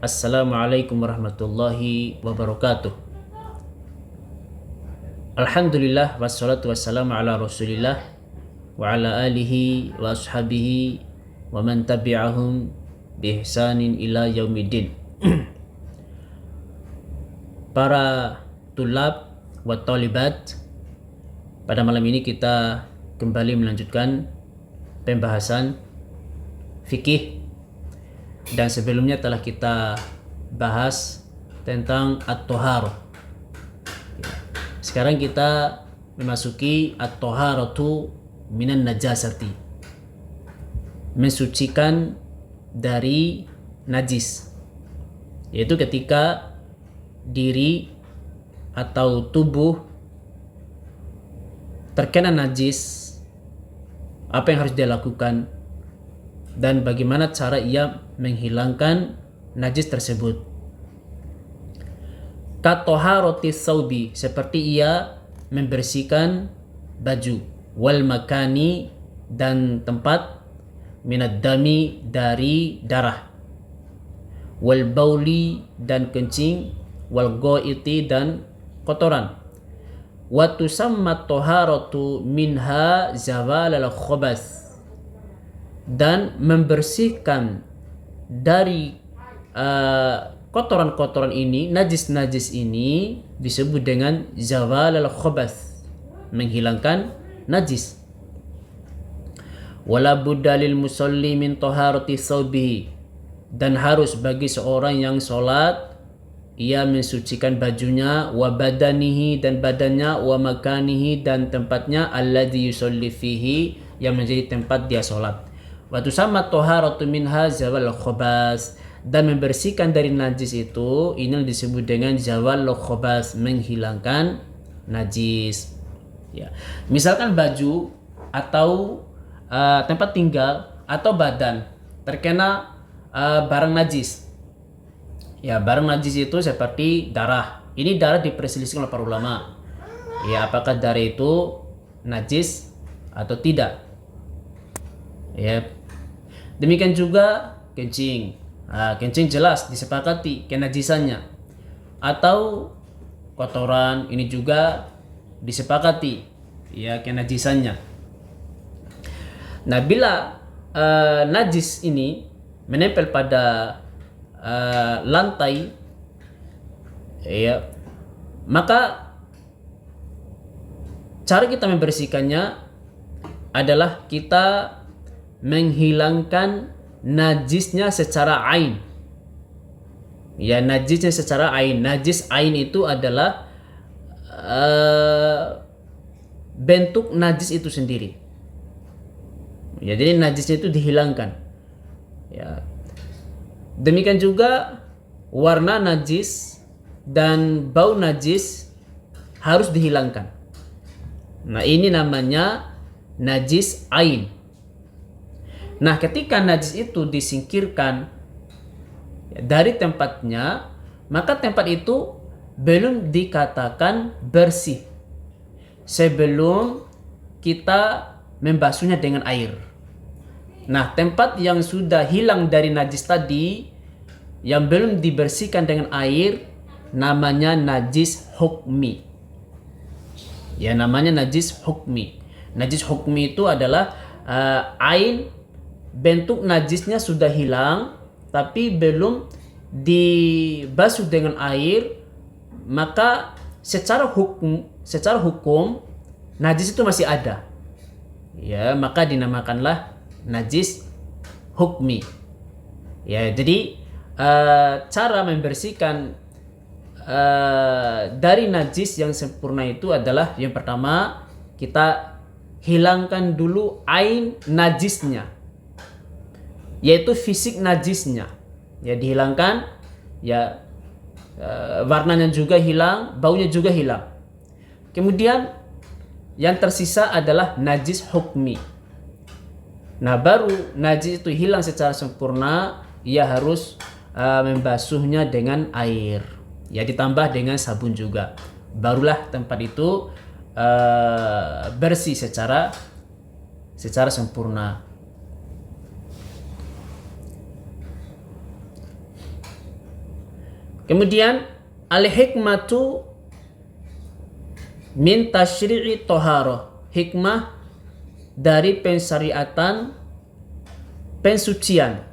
Assalamualaikum warahmatullahi wabarakatuh. Alhamdulillah wassalatu wassalamu ala rasulillah wa ala alihi wa ashabihi wa man tabi'ahum bi ihsanin ila yaumiddin. Para tulab wa talibat, pada malam ini kita kembali melanjutkan pembahasan fikih. Dan sebelumnya telah kita bahas tentang at-toharoh. Sekarang kita memasuki at-toharatu minan najasati, mensucikan dari najis, yaitu ketika diri atau tubuh terkena najis, apa yang harus dia lakukan dan bagaimana cara ia menghilangkan najis tersebut. Katoharoti saubi, seperti ia membersihkan baju, wal makani, dan tempat, minad dami, dari darah, wal bauli, dan kencing, wal goiti, dan kotoran. Wa tusamma toharatu minha zawal al khobas, dan membersihkan dari kotoran-kotoran ini, najis-najis ini disebut dengan zawal al-khabath, menghilangkan najis. Wala budda lil musalli min taharati thawbihi, dan harus bagi seorang yang sholat ia mensucikan bajunya, wa badanihi, dan badannya, wa makanihi, dan tempatnya, alladhi yusalli fihi, yang menjadi tempat dia sholat. Wa tusamma toharatu minha zawal khobas, dan membersihkan dari najis itu ini disebut dengan zawal khobas, menghilangkan najis. Ya. Misalkan baju atau tempat tinggal atau badan terkena barang najis. Ya, barang najis itu seperti darah. Ini darah diperselisihkan oleh para ulama. Ya, apakah darah itu najis atau tidak? Ya. Demikian juga kencing. Kencing jelas disepakati kenajisannya. Atau kotoran, ini juga disepakati ya kenajisannya. Nah, bila najis ini menempel pada lantai, ya, maka cara kita membersihkannya adalah kita menghilangkan najisnya secara ain. Ya, najisnya secara ain. Najis ain itu adalah bentuk najis itu sendiri. Ya, jadi najisnya itu dihilangkan. Ya. Demikian juga warna najis dan bau najis harus dihilangkan. Nah, ini namanya najis ain. Nah, ketika najis itu disingkirkan dari tempatnya, maka tempat itu belum dikatakan bersih sebelum kita membasuhnya dengan air. Nah, tempat yang sudah hilang dari najis tadi, yang belum dibersihkan dengan air, namanya najis hukmi. Ya, namanya najis hukmi. Najis hukmi itu adalah ain, bentuk najisnya sudah hilang tapi belum dibasuh dengan air, maka secara hukum najis itu masih ada. Ya, maka dinamakanlah najis hukmi. Ya, jadi cara membersihkan dari najis yang sempurna itu adalah yang pertama, kita hilangkan dulu ain najisnya, yaitu fisik najisnya. Ya, dihilangkan, ya, warnanya juga hilang, baunya juga hilang. Kemudian yang tersisa adalah najis hukmi. Nah, baru najis itu hilang secara sempurna, ia harus membasuhnya dengan air. Ya, ditambah dengan sabun juga. Barulah tempat itu bersih secara sempurna. Kemudian al-hikmatu min tasyri'i toharoh, hikmah dari pensyariatan pensucian.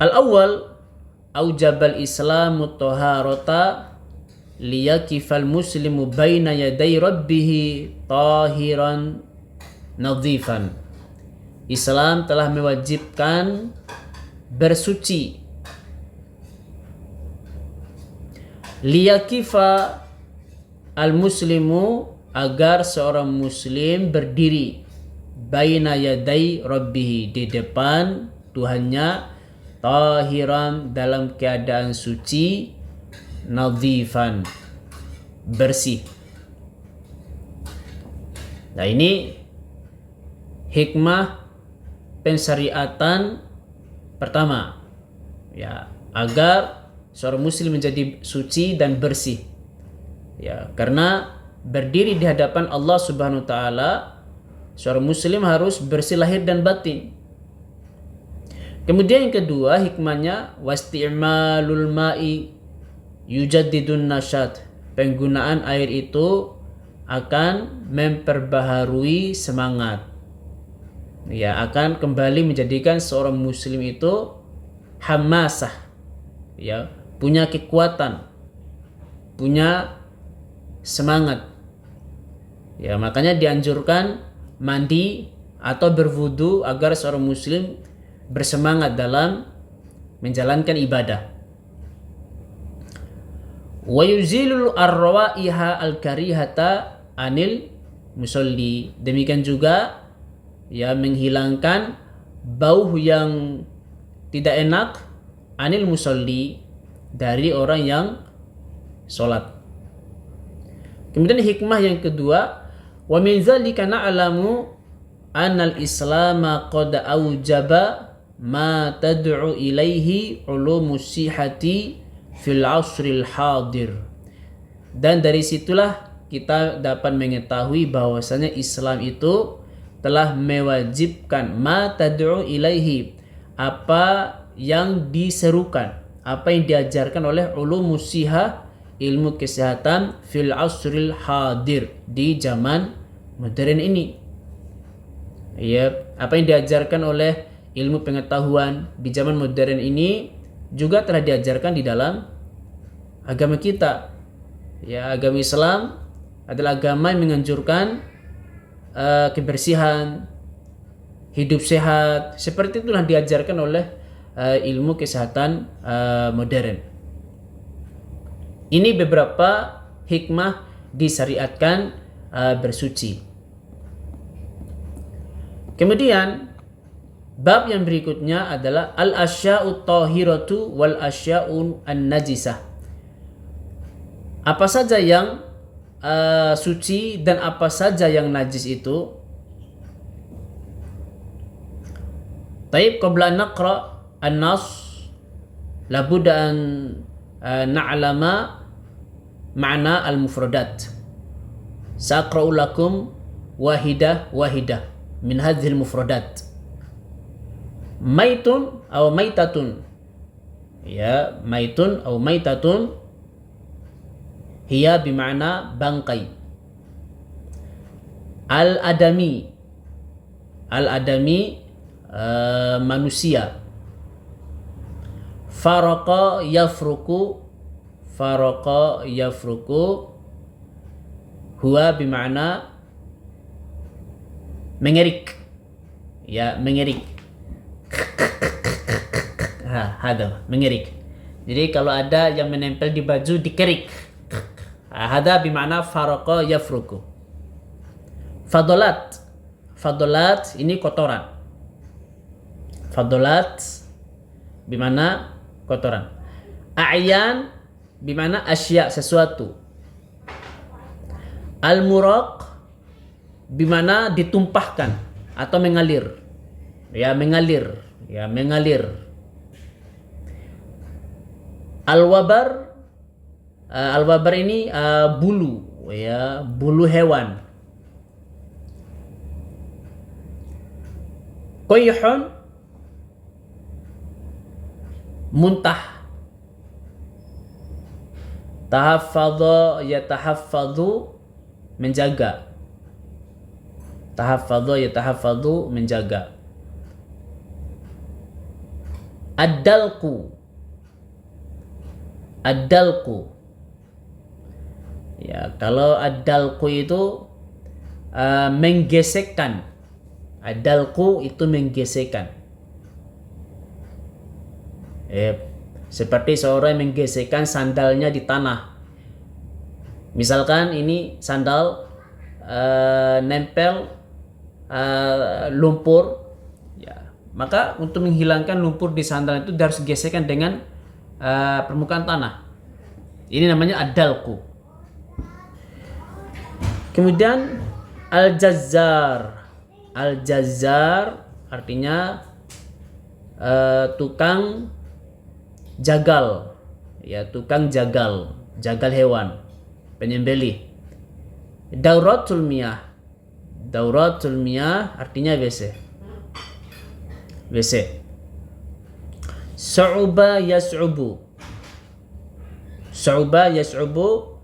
Al-awwal aujabal islamu toharota liyakifal muslimu baina yaday rabbihi tahiran nadhifan. Islam telah mewajibkan bersuci. Liyakifa al-muslimu, agar seorang muslim berdiri baina yaday rabbihi, di depan Tuhannya, tahiran, dalam keadaan suci, nadhifan, bersih. Nah, ini hikmah pensyariatan pertama, ya, agar seorang muslim menjadi suci dan bersih, ya, karena berdiri di hadapan Allah Subhanahu wa taala, seorang muslim harus bersih lahir dan batin. Kemudian yang kedua hikmahnya, wasti'malul ma'i yujaddidun nasyat, penggunaan air itu akan memperbaharui semangat, ya, akan kembali menjadikan seorang muslim itu hamasah, ya, punya kekuatan, punya semangat, ya. Makanya dianjurkan mandi atau berwudu agar seorang muslim bersemangat dalam menjalankan ibadah. Wa yuzilul arwaiha al-karihata anil musolli, demikian juga, ya, menghilangkan bau yang tidak enak anil musolli, dari orang yang sholat. Kemudian hikmah yang kedua, wa min dzalika na'lamu annal islama qad aujaba ma tad'u ilaihi ulumus sihhati fil asril hadir. Dan dari situlah kita dapat mengetahui bahwasanya Islam itu telah mewajibkan ma tad'u ilaihi, apa yang diserukan, apa yang diajarkan oleh ulumus sihah, ilmu kesehatan, fil asril hadir, di zaman modern ini. Ya, apa yang diajarkan oleh ilmu pengetahuan di zaman modern ini juga telah diajarkan di dalam agama kita. Ya, agama Islam adalah agama yang menganjurkan kebersihan, hidup sehat. Seperti itulah diajarkan oleh ilmu kesehatan modern. Ini beberapa hikmah disyariatkan bersuci. Kemudian bab yang berikutnya adalah al-asya'u tahiratu wal asya'u an-najisah. Apa saja yang suci dan apa saja yang najis itu. Taib, qabla naqra an-nas labudda an na'lama ma'na al-mufradat. Sa'aqra'u lakum wahidah min hadhihi al-mufradat. Maitun atau maitatun, ya, maitun atau maitatun hiya bima'na bangkai. Al-adami manusia. Faraqa yafruku huwa bima'na mengerik, ya, mengerik. Hada mengerik. Jadi kalau ada yang menempel di baju dikerik. Hada bima'na faraqa yafruku. Fadolat ini kotoran. Fadolat bimana kotoran. A'yan bimana asya, sesuatu. Al-muraq bimana ditumpahkan atau mengalir. Ya, mengalir. Al-wabar ini bulu, ya, bulu hewan. Qayhun muntah. Tahaffadha yatahaffadhu, menjaga. Tahaffadha yatahaffadhu, menjaga. Ad-dalqu, ad-dalqu. Ya, kalau ad-dalqu itu menggesekkan. Ad-dalqu itu menggesekkan. Seperti seorang menggesekkan sandalnya di tanah. Misalkan ini sandal nempel lumpur, ya, maka untuk menghilangkan lumpur di sandal itu harus gesekkan dengan permukaan tanah. Ini namanya ad-dalqu. Kemudian al-jazzar. Al-jazzar artinya tukang jagal, ya, tukang jagal hewan, penyembelih. Dauratul miyah. Dauratul miyah artinya WC. Su'uba yas'ubu. Su'uba yas'ubu,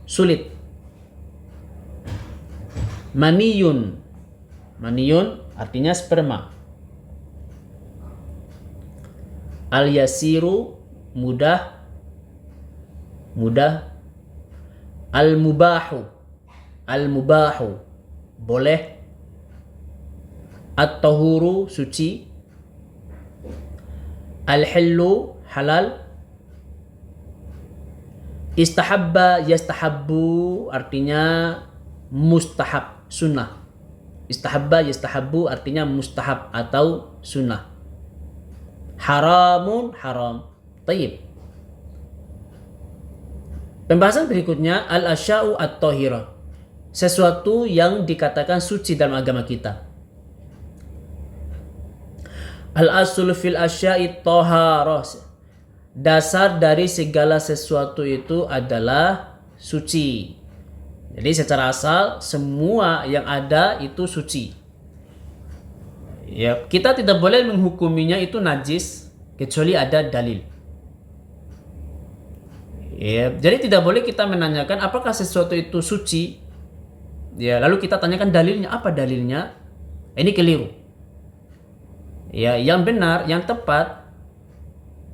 sulit. Maniyun. Maniyun artinya sperma. Al-yasiru, mudah. Al-mubahu. Al-mubahu, boleh. At-tahuru, suci. Al-hillu, halal. Istahabba yastahabbu artinya mustahab, sunnah. Istahabba yastahabbu artinya mustahab atau sunnah. Haramun, haram. Tayyib. Pembahasan berikutnya al-asya'u at-tahirah. Sesuatu yang dikatakan suci dalam agama kita. Al-asul fil asya'i taharah. Dasar dari segala sesuatu itu adalah suci. Jadi secara asal semua yang ada itu suci. Ya, kita tidak boleh menghukuminya itu najis kecuali ada dalil. Ya, jadi tidak boleh kita menanyakan apakah sesuatu itu suci. Ya, lalu kita tanyakan dalilnya, apa dalilnya? Ini keliru. Ya, yang benar, yang tepat,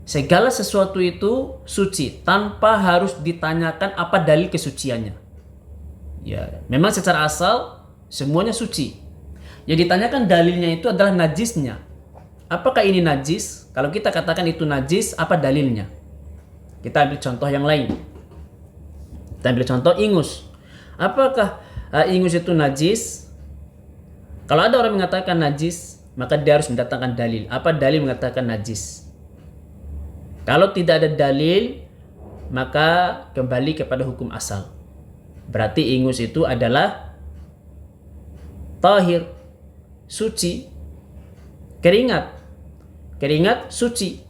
segala sesuatu itu suci tanpa harus ditanyakan apa dalil kesuciannya. Ya, memang secara asal semuanya suci. Yang ditanyakan dalilnya itu adalah najisnya. Apakah ini najis? Kalau kita katakan itu najis, apa dalilnya? Kita ambil contoh yang lain. Kita ambil contoh ingus. Apakah ingus itu najis? Kalau ada orang mengatakan najis, maka dia harus mendatangkan dalil. Apa dalil mengatakan najis? Kalau tidak ada dalil, maka kembali kepada hukum asal. Berarti ingus itu adalah tahir, suci. Keringat suci.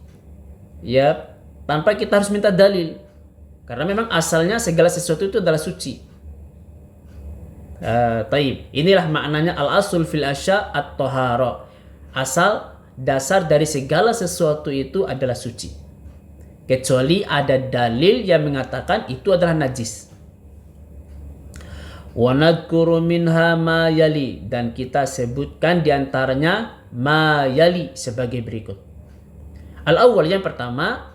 Ya, tanpa kita harus minta dalil. Karena memang asalnya segala sesuatu itu adalah suci. Taib. Inilah maknanya al-asul fil asya' at-tahara. Asal, dasar dari segala sesuatu itu adalah suci. Kecuali ada dalil yang mengatakan itu adalah najis. Wa nadhkuru minha ma yali, dan kita sebutkan diantaranya ma yali sebagai berikut. Al-awwal, yang pertama,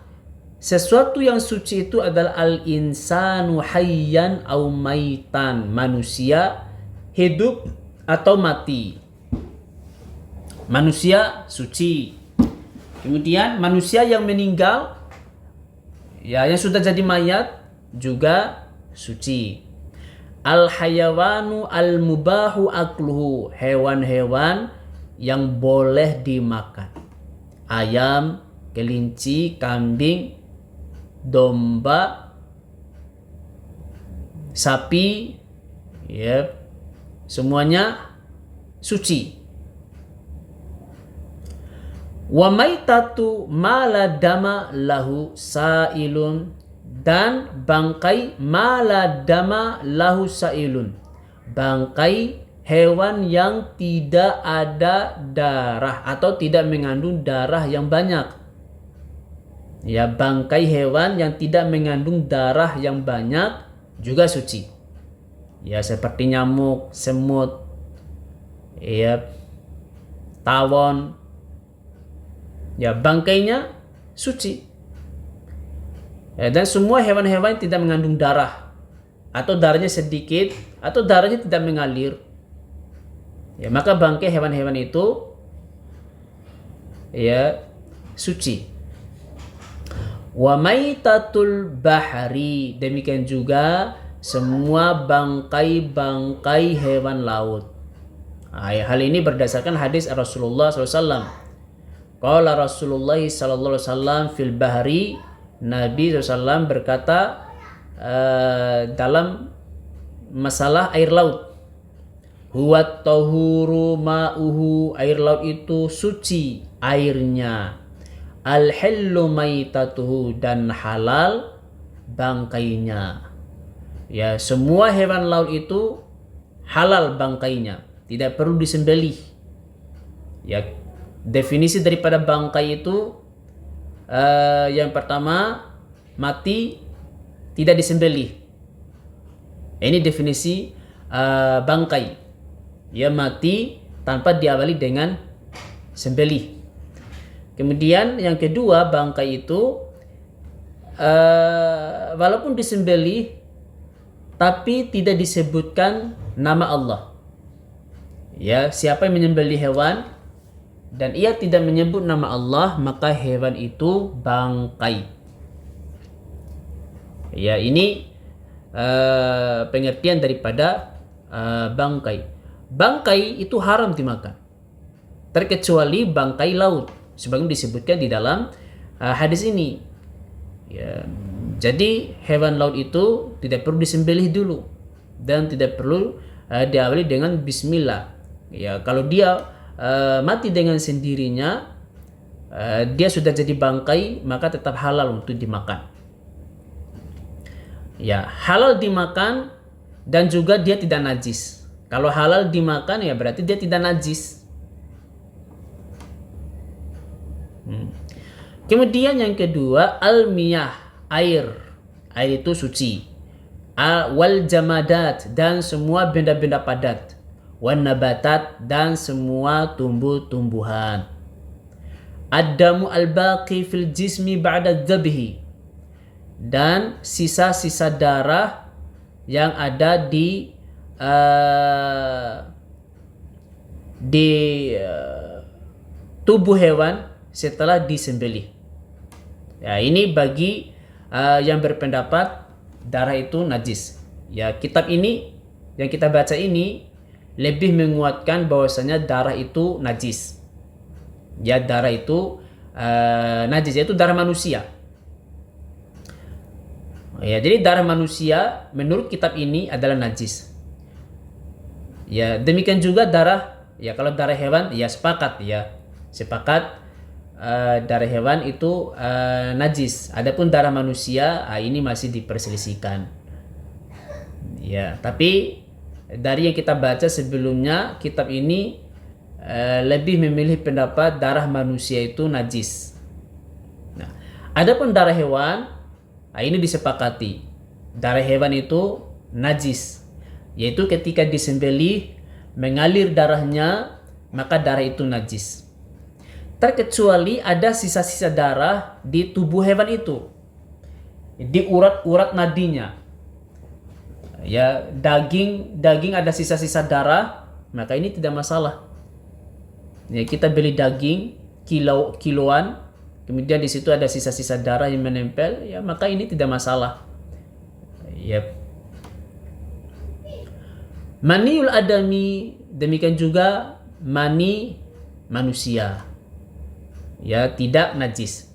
sesuatu yang suci itu adalah al-insanu hayyan au maitan, manusia hidup atau mati. Manusia suci. Kemudian manusia yang meninggal, ya, yang sudah jadi mayat juga suci. Al-hayawanu al-mubahu akluhu, hewan-hewan yang boleh dimakan. Ayam, kelinci, kambing, domba, sapi, ya, semuanya suci. Wa maitatu ma la dama lahu sa'ilun, dan bangkai ma la dama lahu sa'ilun, bangkai hewan yang tidak ada darah atau tidak mengandung darah yang banyak. Ya, bangkai hewan yang tidak mengandung darah yang banyak juga suci. Ya, seperti nyamuk, semut, ya, tawon. Ya, bangkainya suci. Ya, dan semua hewan-hewan tidak mengandung darah, atau darahnya sedikit, atau darahnya tidak mengalir, ya, maka bangkai hewan-hewan itu ya suci. Wa maitatul bahari, demikian juga semua bangkai-bangkai hewan laut. Hal ini berdasarkan hadis Rasulullah SAW. Qala Rasulullah SAW fil bahri, Nabi SAW berkata dalam masalah air laut, huwa tahuru ma'uhu, air laut itu suci airnya, al-hillu maitatuhu, dan halal bangkainya. Ya, semua hewan laut itu halal bangkainya, tidak perlu disembelih. Ya, definisi daripada bangkai itu yang pertama, mati tidak disembelih. Ini definisi bangkai. Ya, mati tanpa diawali dengan sembelih. Kemudian yang kedua, bangkai itu walaupun disembelih tapi tidak disebutkan nama Allah. Ya, siapa yang menyembelih hewan dan ia tidak menyebut nama Allah, maka hewan itu bangkai. Ya, ini pengertian daripada bangkai. Bangkai itu haram dimakan, terkecuali bangkai laut, sebagaimana disebutkan di dalam hadis ini. Ya, jadi hewan laut itu tidak perlu disembelih dulu dan tidak perlu diawali dengan bismillah. Ya, kalau dia mati dengan sendirinya, dia sudah jadi bangkai, maka tetap halal untuk dimakan. Ya, halal dimakan dan juga dia tidak najis. Kalau halal dimakan ya berarti dia tidak najis. Kemudian yang kedua, al-miyah, air. Air itu suci. Wal jamadat, dan semua benda-benda padat. Wan nabatat, dan semua tumbuh-tumbuhan. Ad-damu al-baqi fil jismi ba'da dzabhi, dan sisa-sisa darah yang ada di tubuh hewan setelah disembelih. Ya, ini bagi yang berpendapat darah itu najis. Ya, kitab ini yang kita baca ini lebih menguatkan bahwasanya darah itu najis. Ya, darah itu najis, yaitu darah manusia. Ya, jadi darah manusia menurut kitab ini adalah najis. Ya, demikian juga darah, ya kalau darah hewan ya sepakat darah hewan itu najis. Adapun darah manusia ini masih diperselisihkan. Ya, tapi dari yang kita baca sebelumnya, kitab ini lebih memilih pendapat darah manusia itu najis. Nah, adapun darah hewan, ini disepakati darah hewan itu najis, yaitu ketika disembelih mengalir darahnya, maka darah itu najis. Terkecuali ada sisa-sisa darah di tubuh hewan itu, di urat-urat nadinya. Ya, daging ada sisa-sisa darah, maka ini tidak masalah. Ya, kita beli daging kiloan, kemudian di situ ada sisa-sisa darah yang menempel, ya maka ini tidak masalah. Yep. Maniul adami, demikian juga mani manusia, ya tidak najis.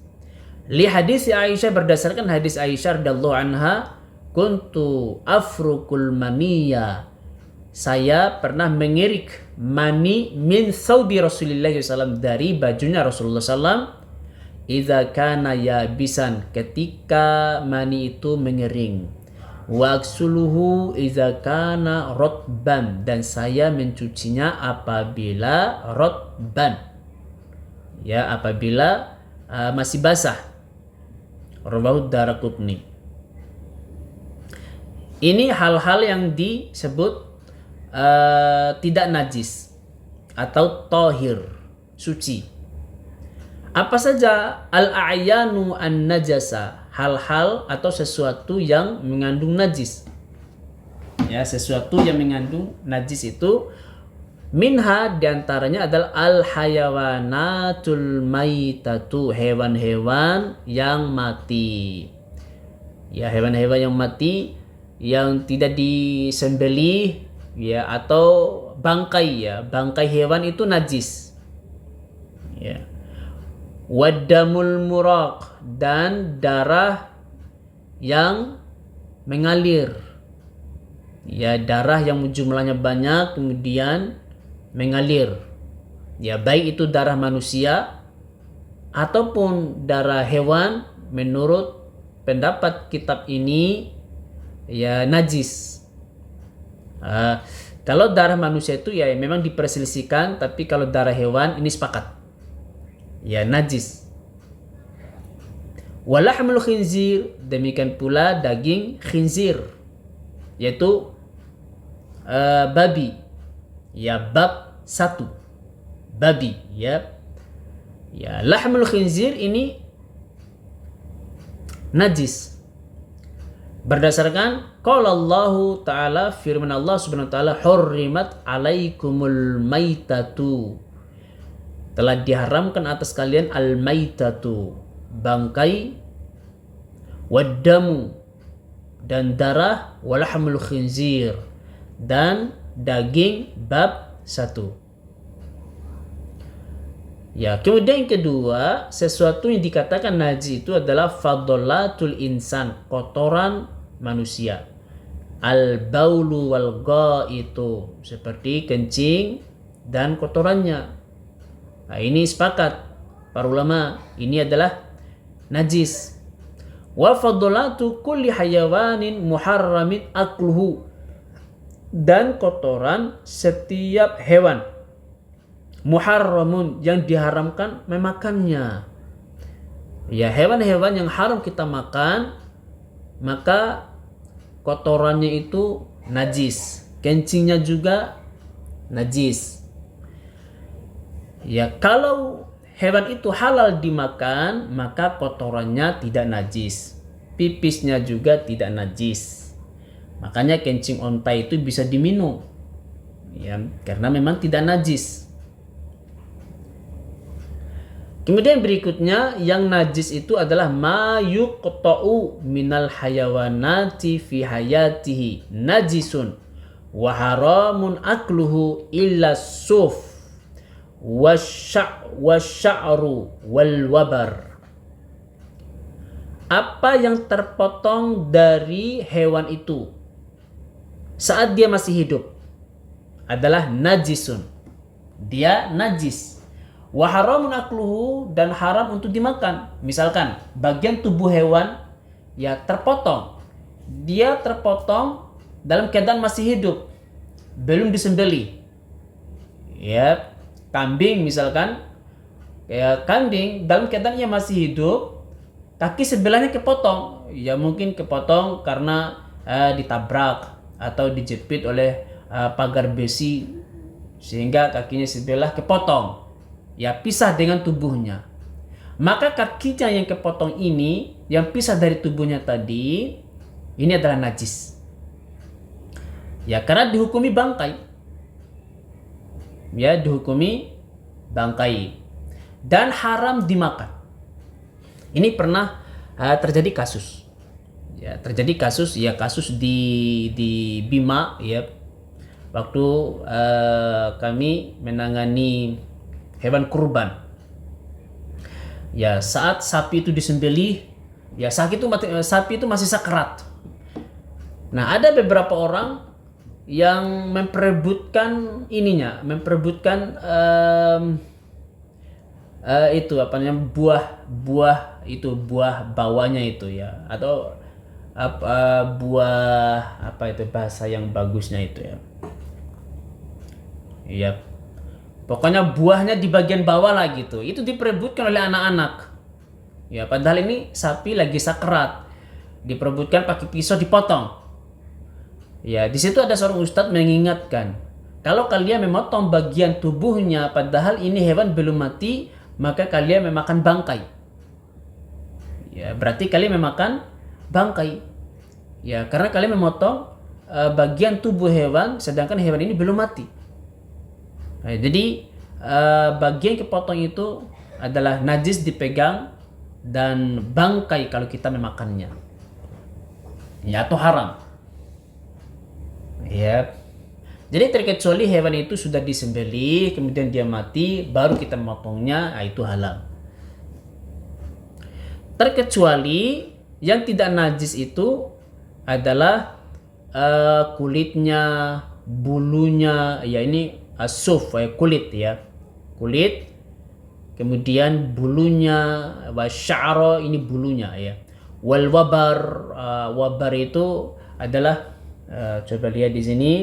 Li hadis Aisyah, berdasarkan hadis Aisyah radhiyallahu anha, kuntu afrukul maniya, saya pernah mengirik mani min thawbi Rasulullah SAW, dari bajunya Rasulullah SAW, idza kana yabisan, ketika mani itu mengering, wa aksuluhu idza kana rotban, dan saya mencucinya apabila rotban, ya apabila masih basah. Rawahu Daraqutni. Ini hal-hal yang disebut tidak najis atau tohir, suci. Apa saja al-a'yanu an-najasa, hal-hal atau sesuatu yang mengandung najis. Ya, sesuatu yang mengandung najis itu minha diantaranya adalah al-hayawanatul maitatu, hewan-hewan yang mati. Ya, hewan-hewan yang mati yang tidak disembelih, ya, atau bangkai, ya, bangkai hewan itu najis. Ya. Waddamul muraq, dan darah yang mengalir. Ya, darah yang jumlahnya banyak kemudian mengalir. Ya, baik itu darah manusia ataupun darah hewan, menurut pendapat kitab ini ya najis. Kalau darah manusia itu ya memang diperselisihkan, tapi kalau darah hewan ini sepakat ya najis. Walahmul khinzir, demikian pula daging khinzir, yaitu babi. Ya, bab 1 babi, ya. Ya, lahmul khinzir ini najis berdasarkan qala Allah Ta'ala, firman Allah Subhanahu wa taala, hurrimat alaikumul maitatu, telah diharamkan atas kalian al-maitatu, bangkai, waddamu, dan darah, walahmul khinzir, dan daging, bab 1. Ya, kemudian yang kedua, sesuatu yang dikatakan najis itu adalah fadolatul insan, kotoran manusia. Al-baulu wal itu seperti kencing dan kotorannya. Nah, ini sepakat para ulama, ini adalah najis. Wa fadolatu kulli hayawanin muharramin akluhu, dan kotoran setiap hewan muharramun, yang diharamkan memakannya. Ya, hewan-hewan yang haram kita makan, maka kotorannya itu najis, kencingnya juga najis. Ya, kalau hewan itu halal dimakan, maka kotorannya tidak najis, pipisnya juga tidak najis. Makanya kencing onta itu bisa diminum, ya, karena memang tidak najis. Kemudian berikutnya, yang najis itu adalah ma yuqta'u minal hayawanati fi hayatihi najisun wa haramun akluhu illa suf wasya'ru wal wabar. Apa yang terpotong dari hewan itu saat dia masih hidup adalah najisun, dia najis. Wa haramun akluhu, dan haram untuk dimakan. Misalkan bagian tubuh hewan ya terpotong, dia terpotong dalam keadaan masih hidup, belum disembelih. Ya, kambing misalkan, ya kambing dalam keadaannya masih hidup, kaki sebelahnya kepotong. Ya mungkin kepotong karena ditabrak atau dijepit oleh pagar besi sehingga kakinya sebelah kepotong. Ya, pisah dengan tubuhnya. Maka kakinya yang kepotong ini, yang pisah dari tubuhnya tadi, ini adalah najis. Ya, karena dihukumi bangkai. Ya, dihukumi bangkai. Dan haram dimakan. Ini pernah terjadi kasus. Ya, terjadi kasus, ya kasus di Bima, ya. Waktu kami menangani hewan kurban. Ya, saat sapi itu disembelih, ya sapi itu masih sakrat. Nah, ada beberapa orang yang memperebutkan ininya, memperebutkan itu apa namanya, buah bawahnya itu, ya, atau buah apa itu bahasa yang bagusnya itu, ya. Iya. Pokoknya buahnya di bagian bawah lah gitu. Itu diperebutkan oleh anak-anak. Ya, padahal ini sapi lagi sakrat, diperebutkan pakai pisau dipotong. Ya, di situ ada seorang ustadz mengingatkan, kalau kalian memotong bagian tubuhnya padahal ini hewan belum mati, maka kalian memakan bangkai. Ya, berarti kalian memakan bangkai. Ya, karena kalian memotong bagian tubuh hewan sedangkan hewan ini belum mati. Nah, jadi bagian kepotong itu adalah najis dipegang dan bangkai kalau kita memakannya. Ya, atau haram. Ya. Jadi terkecuali hewan itu sudah disembelih kemudian dia mati baru kita memotongnya, itu halal. Terkecuali yang tidak najis itu adalah kulitnya, bulunya, ya ini asuf, kulit ya. Kulit, kemudian bulunya, wasya'ra, ini bulunya ya. Wal wabar, wabar itu adalah coba lihat di sini.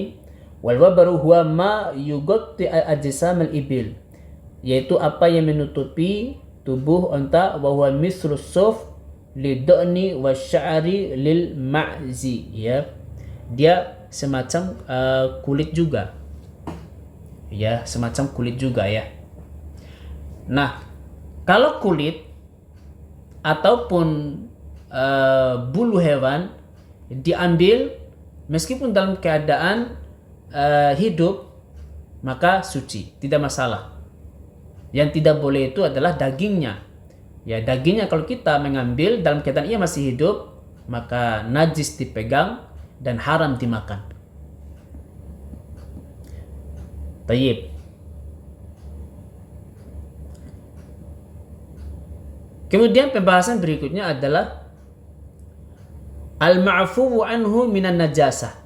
Wal wabaru huwa ma yughatti ajsam al-ibil, yaitu apa yang menutupi tubuh unta, wa huwa mislu suf lidani wasya'ri lil ma'zi, ya. Dia semacam kulit juga. Ya, semacam kulit juga ya. Nah, kalau kulit ataupun bulu hewan diambil meskipun dalam keadaan hidup, maka suci, tidak masalah. Yang tidak boleh itu adalah dagingnya. Ya, dagingnya kalau kita mengambil dalam keadaan ia masih hidup, maka najis dipegang dan haram dimakan. Tayyib. Kemudian pembahasan berikutnya adalah al-ma'fuwu anhu minan najasah.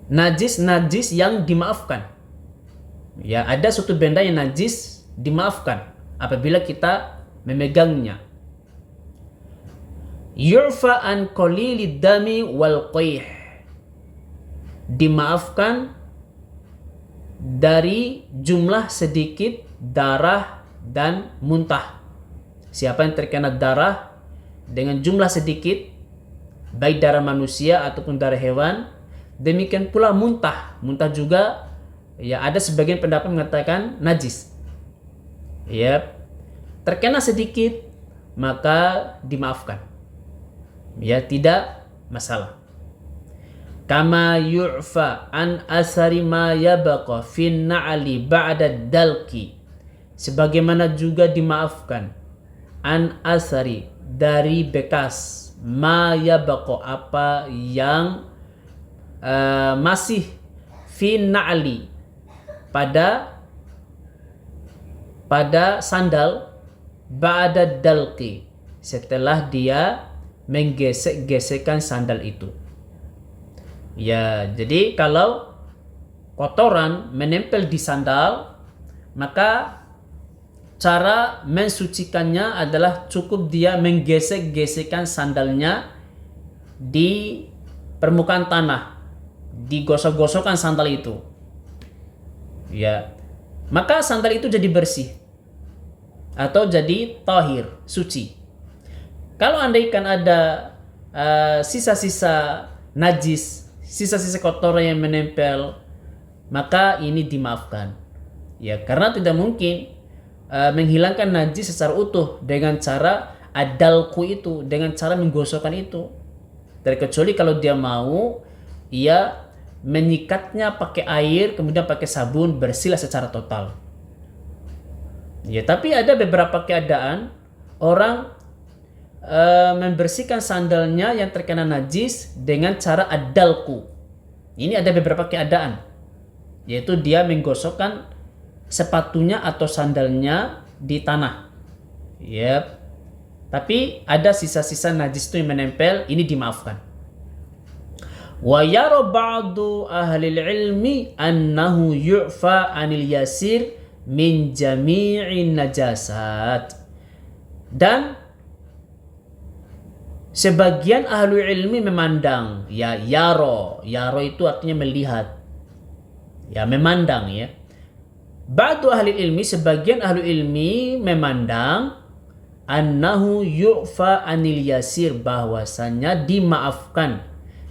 Najis yang dimaafkan. Ya, ada suatu benda yang najis dimaafkan apabila kita memegangnya. Yurfa an qalilid dami wal qayh. Dimaafkan dari jumlah sedikit darah dan muntah. Siapa yang terkena darah dengan jumlah sedikit, baik darah manusia ataupun darah hewan, demikian pula muntah. Muntah juga, ya, ada sebagian pendapat mengatakan najis. Ya, terkena sedikit maka dimaafkan. Ya, tidak masalah. Kama yu'fa an asari ma yabaqa fin na'ali ba'da dalki. Sebagaimana juga dimaafkan an asari, dari bekas, ma yabaqa, apa yang masih fin na'ali, pada sandal, ba'da dalqi, setelah dia menggesek-gesekkan sandal itu. Ya, jadi kalau kotoran menempel di sandal, maka cara mensucikannya adalah cukup dia menggesek-gesekkan sandalnya di permukaan tanah, digosok-gosokkan sandal itu. Ya, maka sandal itu jadi bersih atau jadi tahir, suci. Kalau andaikan ada sisa-sisa najis, sisa-sisa kotoran yang menempel, maka ini dimaafkan. Ya, karena tidak mungkin menghilangkan najis secara utuh dengan cara adalku itu, dengan cara menggosokkan itu. Terkecuali kalau dia mau, ia menyikatnya pakai air, kemudian pakai sabun, bersihlah secara total. Ya, tapi ada beberapa keadaan orang membersihkan sandalnya yang terkena najis dengan cara adalku. Ini ada beberapa keadaan, yaitu dia menggosokkan sepatunya atau sandalnya di tanah. Yep. Tapi ada sisa-sisa najis itu yang menempel, ini dimaafkan. Wa yara ba'du ahli ilmi annahu yu'fa 'anil yasir min jami'in najasat. Dan sebagian ahli ilmi memandang, ya, yaro itu artinya melihat, ya, memandang, ya. Ba'du ahli ilmi, sebagian ahli ilmi memandang annahu yu'fa anil yasir, bahwasanya dimaafkan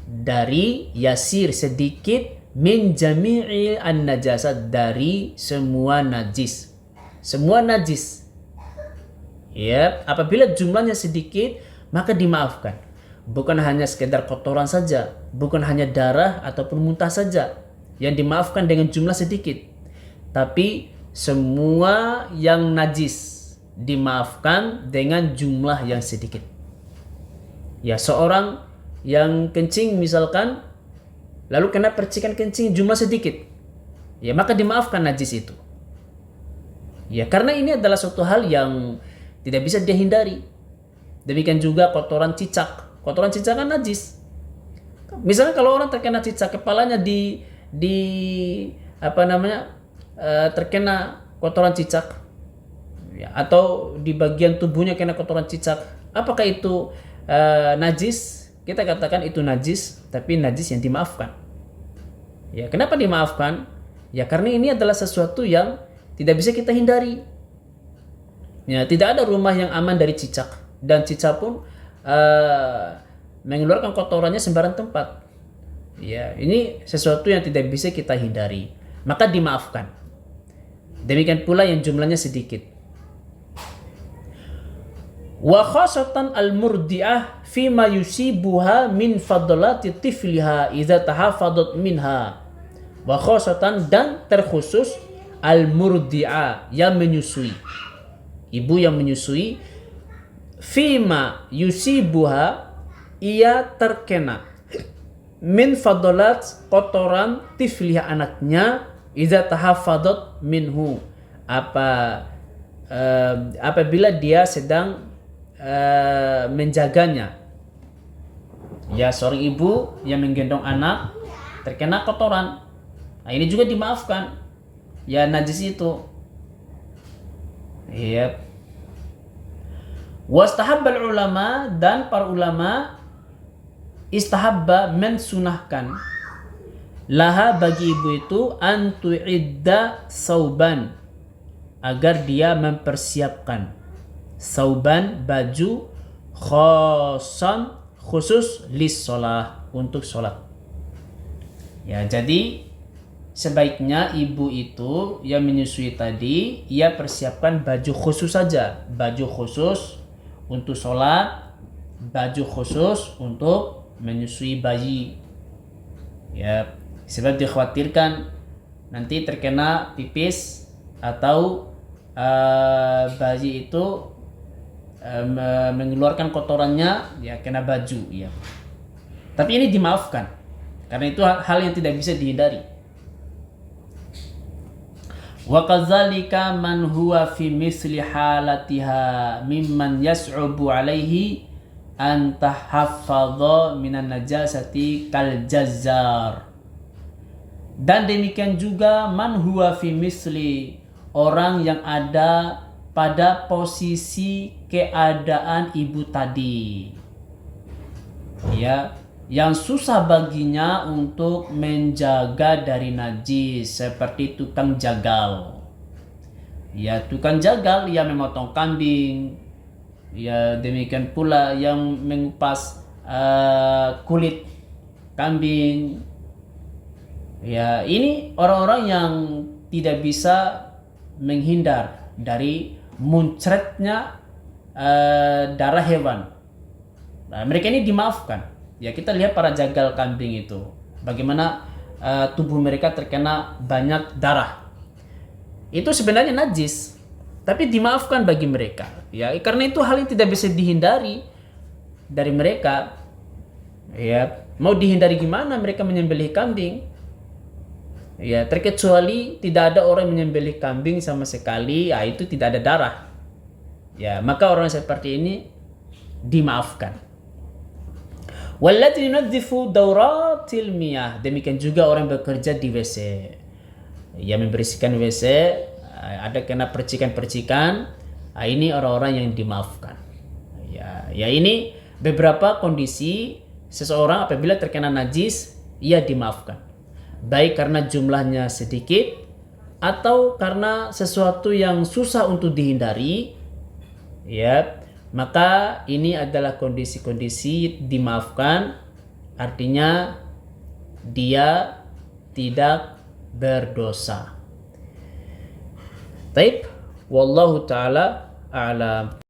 dari yasir sedikit, min jami'i an najasat, dari semua najis. Semua najis. Ya, apabila jumlahnya sedikit maka dimaafkan. Bukan hanya sekedar kotoran saja, bukan hanya darah ataupun muntah saja yang dimaafkan dengan jumlah sedikit, tapi semua yang najis dimaafkan dengan jumlah yang sedikit. Ya, seorang yang kencing misalkan, lalu kena percikan kencing jumlah sedikit, ya maka dimaafkan najis itu. Ya, karena ini adalah suatu hal yang tidak bisa dihindari. Demikian juga kotoran cicak. Kotoran cicak kan najis. Misalnya kalau orang terkena cicak, kepalanya terkena kotoran cicak, ya, atau di bagian tubuhnya kena kotoran cicak, apakah itu najis? Kita katakan itu najis, tapi najis yang dimaafkan. Ya, kenapa dimaafkan? Ya, karena ini adalah sesuatu yang tidak bisa kita hindari. Ya, tidak ada rumah yang aman dari cicak, dan cicak pun mengeluarkan kotorannya sembarang tempat. Ya, ini sesuatu yang tidak bisa kita hindari, maka dimaafkan. Demikian pula yang jumlahnya sedikit. Wa khasatan al-murdi'ah fima yusibuha min fadlati tifliha idza tahafadat minha. Wa khasatan, dan terkhusus, al-murdi'ah, yang menyusui. Ibu yang menyusui, fima yusibuha, ia terkena, min fadolat, kotoran, tifliha, anaknya, idza tahafadat minhu, apabila dia sedang menjaganya. Ya, seorang ibu yang menggendong anak terkena kotoran, nah ini juga dimaafkan. Ya, najis itu. Iya. Wastahabbal ulama, dan para ulama istahabba, mensunahkan, laha, bagi ibu itu, antu'idda sauban, agar dia mempersiapkan sauban, baju, khosan, khusus, lis sholah, untuk sholat. Ya, jadi sebaiknya ibu itu yang menyusui tadi, ia persiapkan baju khusus saja, baju khusus untuk sholat, baju khusus untuk menyusui bayi. Ya, sebab dikhawatirkan nanti terkena pipis atau bayi itu mengeluarkan kotorannya, ya kena baju, ya. Tapi ini dimaafkan karena itu hal yang tidak bisa dihindari. Wa kadzalika man huwa fi misli halatiha mimman yas'ubu alaihi an tahaffadha minan najasati kal jazzar. Dan demikian juga man huwa fi misli, orang yang ada pada posisi keadaan ibu tadi, ya, yang susah baginya untuk menjaga dari najis, seperti tukang jagal. Ya, tukang jagal yang memotong kambing, ya demikian pula yang mengupas kulit kambing. Ya, ini orang-orang yang tidak bisa menghindar dari muncratnya darah hewan. Nah, mereka ini dimaafkan. Ya, kita lihat para jagal kambing itu, bagaimana tubuh mereka terkena banyak darah. Itu sebenarnya najis, tapi dimaafkan bagi mereka. Ya, karena itu hal yang tidak bisa dihindari dari mereka. Ya, mau dihindari gimana mereka menyembelih kambing? Ya, terkecuali tidak ada orang menyembelih kambing sama sekali, ya itu tidak ada darah. Ya, maka orang seperti ini dimaafkan. Wallati yunazzifu dauratil miyah, demikian juga orang bekerja di WC, ya membersihkan WC, ada kena percikan-percikan, ini orang-orang yang dimaafkan. Ya ini beberapa kondisi seseorang apabila terkena najis, ia dimaafkan, baik karena jumlahnya sedikit atau karena sesuatu yang susah untuk dihindari, ya, Maka ini adalah kondisi-kondisi dimaafkan, artinya dia tidak berdosa. Taib, wallahu taala a'lam.